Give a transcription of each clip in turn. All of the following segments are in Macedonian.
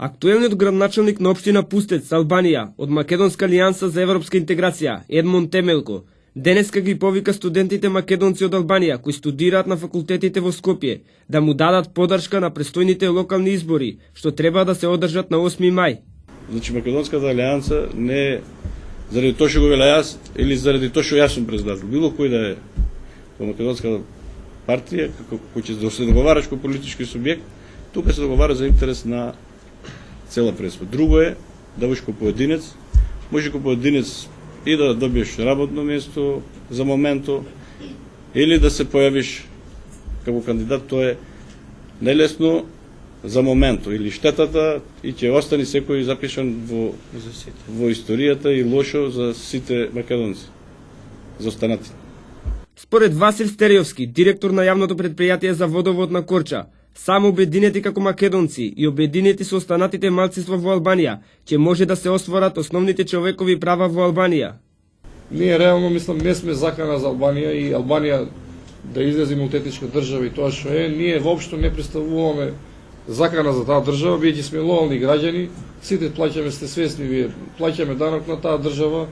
Актуелниот градначалник на општина Пустец, Албанија, од Македонска алијанса за европска интеграција, Едмон Темелко, денеска ги повика студентите македонци од Албанија кои студираат на факултетите во Скопје да му дадат поддршка на престојните локални избори, што треба да се одржат на 8 мај. Значи Македонската алијанса не е заради тоа што го велам јас или заради тоа што јас сум председател. Било кој да е во Македонската партија, кој ќе да се договараш кој политички субјект, тука се договара за интерес на цела преспа. Друго е да будеш кој поединец, може кој поединец и да добиеш работно место за моментот, или да се појавиш како кандидат, тоа е нелесно за моментот, или штетата и ќе остане секој запишан во историјата и лошо за сите македонци, за останати. Според Васил Стериовски, директор на јавното предпријатие за водовод на Корча, само обединети како македонци и обединети со останатите малцинства во Албанија, ќе може да се осворат основните човекови права во Албанија. Ние реално мислам не сме закана за Албанија и Албанија да излезе мултиетничка држава и тоа што е, ние воопшто не представуваме закана за таа држава, бидејќи сме лојални граѓани, сите плаќаме, сте свесни, вие плаќаме данок на таа држава.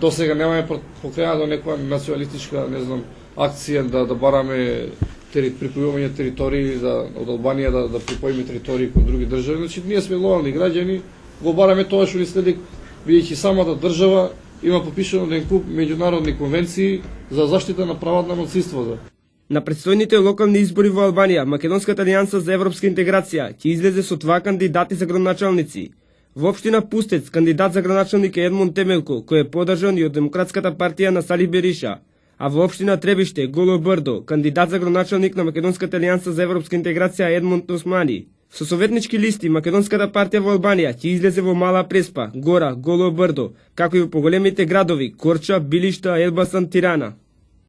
До сега немаме покрената некоја националистичка, не знам, акција да бараме припојување територии од Албанија да припоиме територии кон други држави. Значи ние сме лојални граѓани, го бараме тоа што ни следи, бидејќи самата држава има подпишано еден куп меѓународни конвенции за заштита на правата на малцинствата. На предстојните локални избори во Албанија, Македонската алијанса за европска интеграција ќе излезе со два кандидати за градоначалници. Во општина Пустец, кандидат за градоначалник е Едмон Темелко, кој е подржан и од Демократската партија на Сали Бериша, а во општина Требиште, Голо Брдо, кандидат за градоначалник на Македонската алијанса за европска интеграција е Едмон Османи. Со советнички листи, Македонската партија во Албанија ќе излезе во Мала Преспа, Гора, Голо Брдо, како и во поголемите градови Корча, Билишта, Елбасан, Тирана.